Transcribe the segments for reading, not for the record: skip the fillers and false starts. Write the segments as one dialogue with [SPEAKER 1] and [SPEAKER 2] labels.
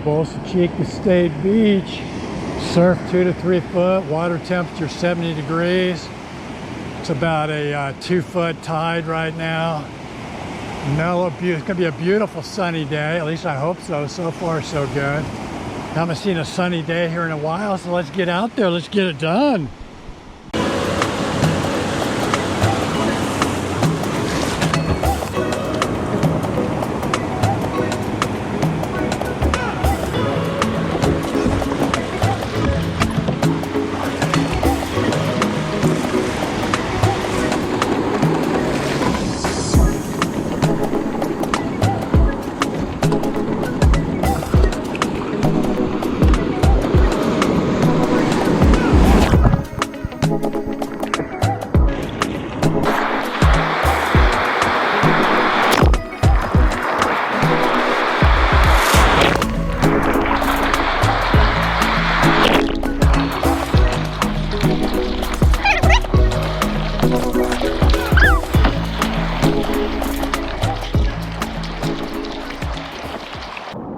[SPEAKER 1] Bolsa Chica State Beach. Surf 2 to 3 foot, water temperature 70 degrees. It's about a 2 foot tide right now. Mellow, it's gonna be a beautiful sunny day, at least I hope so. So far so good. Haven't seen a sunny day here in a while, so let's get out there, let's get it done.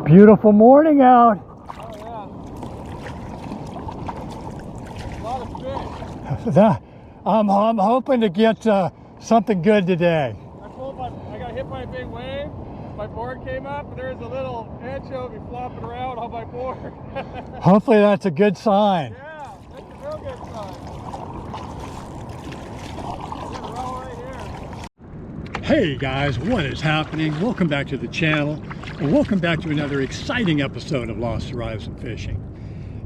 [SPEAKER 1] Beautiful morning out.
[SPEAKER 2] Oh yeah. A lot of fish.
[SPEAKER 1] I'm hoping to get something good today.
[SPEAKER 2] I got hit by a big wave. My board came up and there's a little anchovy flopping around on my board.
[SPEAKER 1] Hopefully that's a good sign.
[SPEAKER 2] Yeah, that's a real good sign. We're all right here.
[SPEAKER 1] Hey guys, what is happening? Welcome back to the channel. And welcome back to another exciting episode of Lost Horizon Fishing.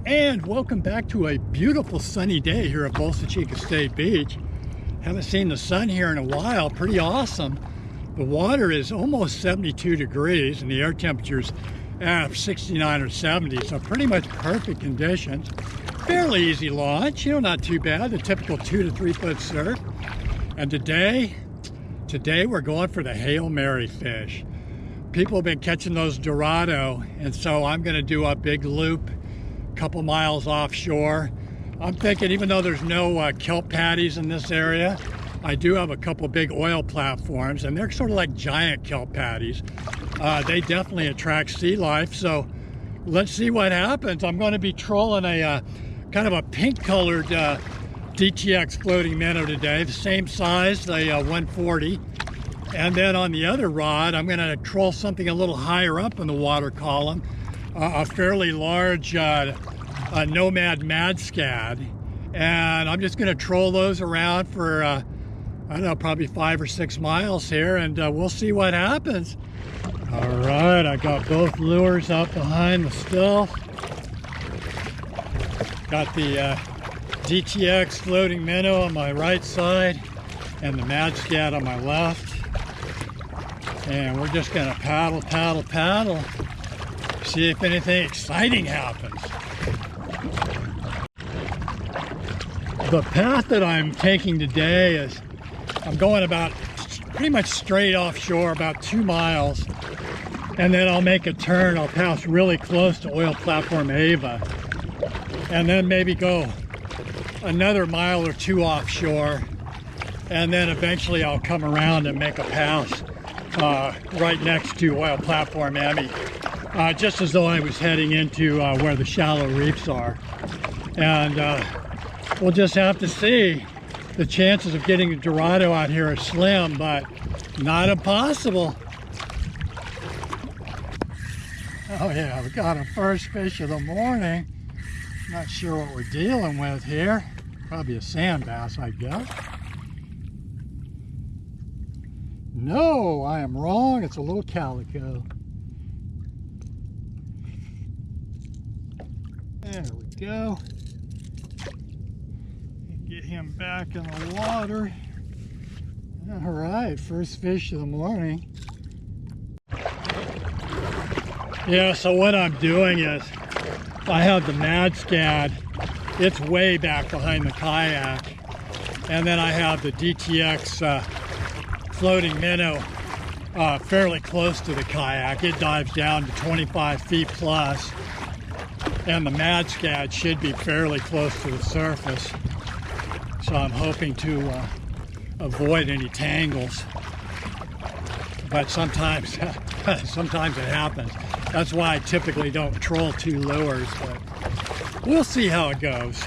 [SPEAKER 1] And welcome back to a beautiful sunny day here at Bolsa Chica State Beach. Haven't seen the sun here in a while, pretty awesome. The water is almost 72 degrees and the air temperature's 69 or 70, so pretty much perfect conditions. Fairly easy launch, not too bad, the typical 2 to 3 foot surf. And today we're going for the Hail Mary fish. People have been catching those Dorado, and so I'm going to do a big loop, a couple miles offshore. I'm thinking, even though there's no kelp patties in this area, I do have a couple big oil platforms, and they're sort of like giant kelp patties. They definitely attract sea life, so let's see what happens. I'm going to be trolling a kind of a pink-colored DTX floating minnow today, the same size, the 140. And then on the other rod, I'm going to troll something a little higher up in the water column, a fairly large nomad mad scad. And I'm just going to troll those around for, I don't know, probably 5 or 6 miles here, and we'll see what happens. All right, I got both lures up behind the still. Got the DTX floating minnow on my right side and the mad scad on my left. And we're just gonna paddle, see if anything exciting happens. The path that I'm taking today is, I'm going about pretty much straight offshore, about 2 miles. And then I'll make a turn, I'll pass really close to oil platform Ava. And then maybe go another mile or 2 offshore. And then eventually I'll come around and make a pass right next to oil platform Emmy, just as though I was heading into where the shallow reefs are. And we'll just have to see. The chances of getting a Dorado out here are slim, but not impossible. Oh yeah, we got our first fish of the morning. Not sure what we're dealing with here. Probably a sand bass, I guess. No, I am wrong. It's a little calico. There we go. Get him back in the water. All right, first fish of the morning. Yeah, so what I'm doing is I have the mad scad. It's way back behind the kayak. And then I have the DTX floating minnow fairly close to the kayak. It dives down to 25 feet plus, and the mad scad should be fairly close to the surface. So I'm hoping to avoid any tangles. But sometimes it happens. That's why I typically don't troll 2 lures, but we'll see how it goes.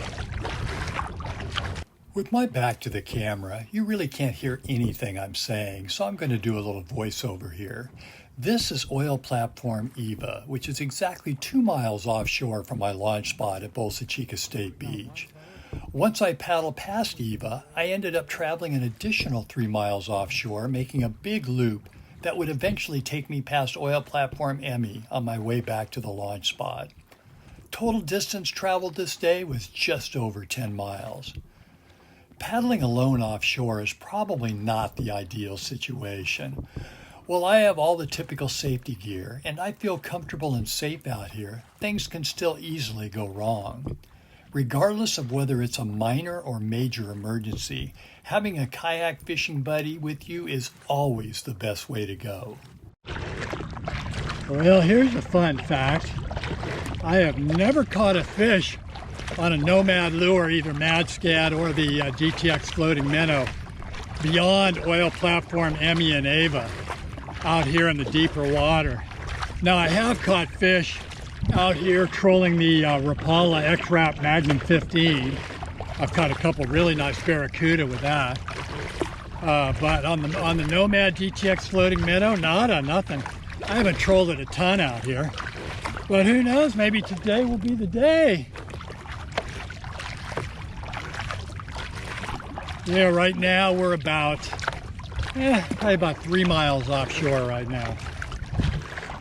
[SPEAKER 1] With my back to the camera, you really can't hear anything I'm saying, so I'm going to do a little voiceover here. This is oil platform Eva, which is exactly 2 miles offshore from my launch spot at Bolsa Chica State Beach. Once I paddled past Eva, I ended up traveling an additional 3 miles offshore, making a big loop that would eventually take me past oil platform Emmy on my way back to the launch spot. Total distance traveled this day was just over 10 miles. Paddling alone offshore is probably not the ideal situation. While I have all the typical safety gear and I feel comfortable and safe out here, things can still easily go wrong. Regardless of whether it's a minor or major emergency, having a kayak fishing buddy with you is always the best way to go. Well, here's a fun fact. I have never caught a fish on a Nomad lure, either Mad Scat or the GTX floating minnow, beyond oil platform Emmy and Ava out here in the deeper water. Now, I have caught fish out here trolling the Rapala X-Rap Magnum 15. I've caught a couple really nice barracuda with that. But on the Nomad GTX floating minnow, nothing. I haven't trolled it a ton out here. But who knows, maybe today will be the day. Yeah, right now we're probably about 3 miles offshore right now.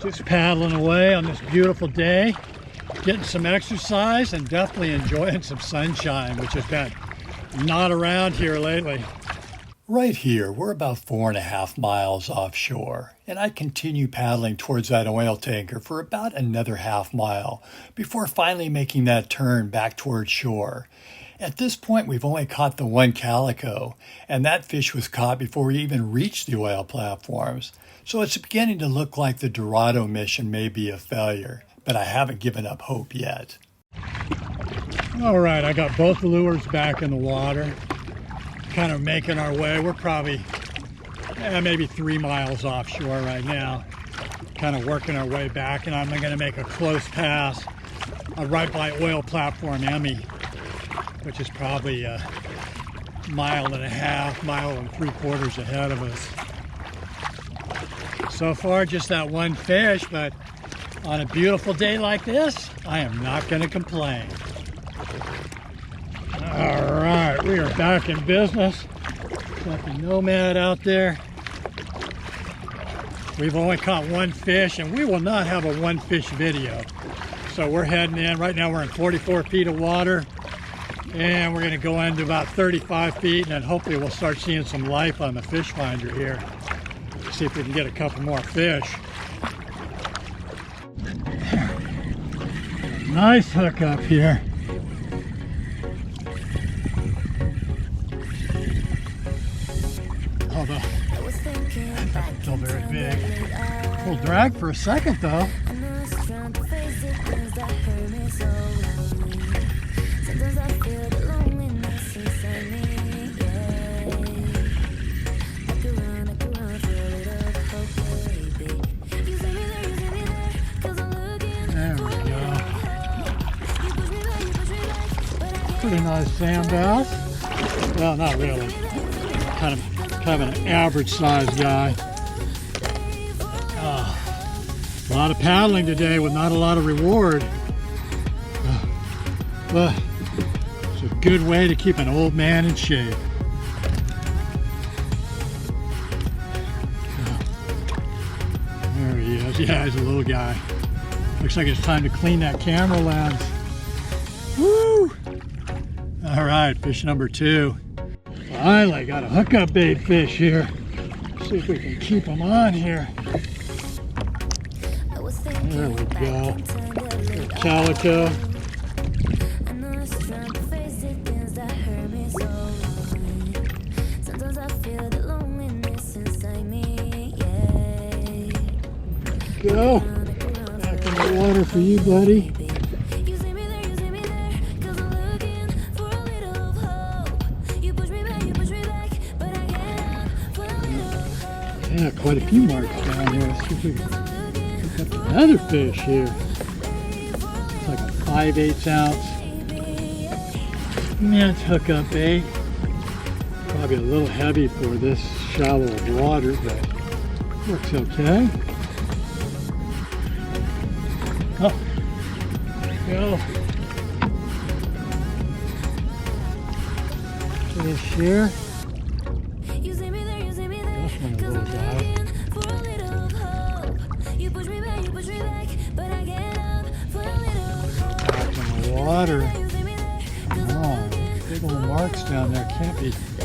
[SPEAKER 1] Just paddling away on this beautiful day, getting some exercise and definitely enjoying some sunshine, which has been not around here lately. Right here, we're about 4.5 miles offshore, and I continue paddling towards that oil tanker for about another half mile before finally making that turn back towards shore. At this point, we've only caught the 1 calico, and that fish was caught before we even reached the oil platforms. So it's beginning to look like the Dorado mission may be a failure, but I haven't given up hope yet. All right, I got both the lures back in the water, kind of making our way. We're probably maybe 3 miles offshore right now, kind of working our way back, and I'm going to make a close pass right by oil platform Emmy, which is probably a 1.5 miles, 1.75 miles ahead of us. So far, just that one fish, but on a beautiful day like this, I am not going to complain. All right, we are back in business. Got the Nomad out there. We've only caught 1 fish, and we will not have a 1 fish video. So we're heading in. Right now we're in 44 feet of water, and we're going to go into about 35 feet, and then hopefully we'll start seeing some life on the fish finder here. See if we can get a couple more fish. Nice hookup here. Although, that's still very big. We'll drag for a second though. Pretty nice sand bass. Well, not really. Kind of an average sized guy. A lot of paddling today with not a lot of reward. But it's a good way to keep an old man in shape. There he is. Yeah, he's a little guy. Looks like it's time to clean that camera lens. Woo! All right, fish number 2. Finally got a hookup bait fish here. See if we can keep them on here. There we go. Calico. Go. Back in the water for you, buddy. Yeah, quite a few marks down here. Let's see if we can Got another fish here. It's like a 5/8 ounce mint hookup bait. Probably a little heavy for this shallow of water, but looks okay. Oh, there we go. Fish here. This one a little dry. Back in the water. Oh, big old marks down there. Can't be a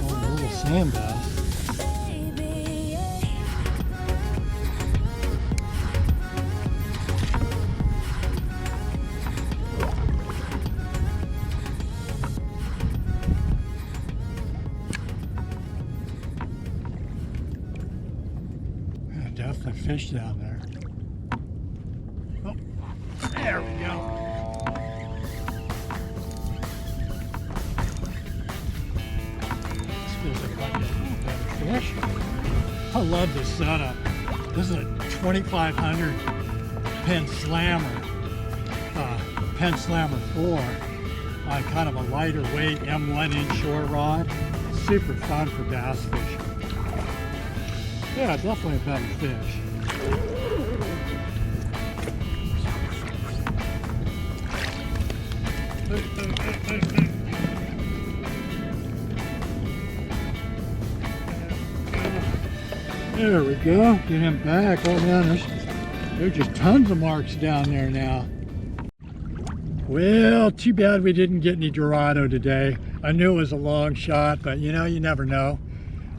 [SPEAKER 1] little sand bass. Definitely fish down there. Oh, there we go. This feels like a better fish. I love this setup. This is a 2500 Penn Slammer 4 on kind of a lighter weight M1 inshore rod. Super fun for bass fishing. Yeah, definitely a better fish. There we go. Get him back. Oh man, there's just tons of marks down there now. Well, too bad we didn't get any Dorado today. I knew it was a long shot, but you know, you never know.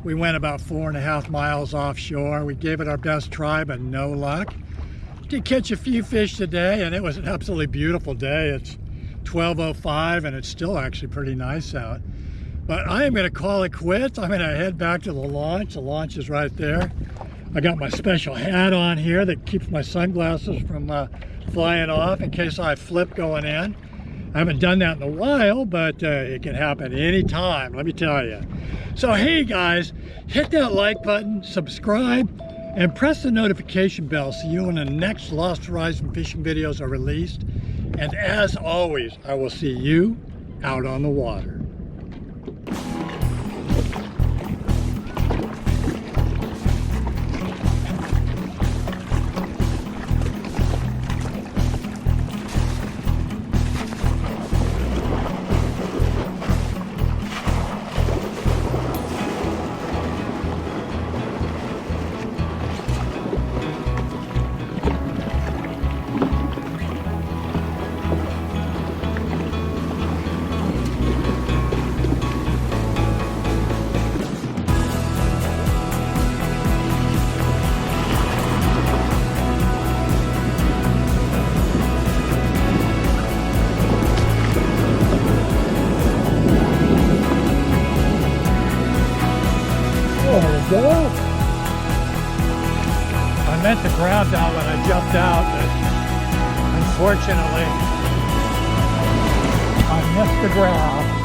[SPEAKER 1] We went about 4.5 miles offshore. We gave it our best try, but no luck. Did catch a few fish today, and it was an absolutely beautiful day. It's 12:05, and it's still actually pretty nice out. But I am going to call it quits. I'm going to head back to the launch. The launch is right there. I got my special hat on here that keeps my sunglasses from flying off in case I flip going in. I haven't done that in a while, but it can happen anytime, let me tell you. So hey guys, hit that like button, subscribe, and press the notification bell so you know when the next Lost Horizon fishing videos are released. And as always, I will see you out on the water. There we go. I meant to grab that when I jumped out, but unfortunately, I missed the grab.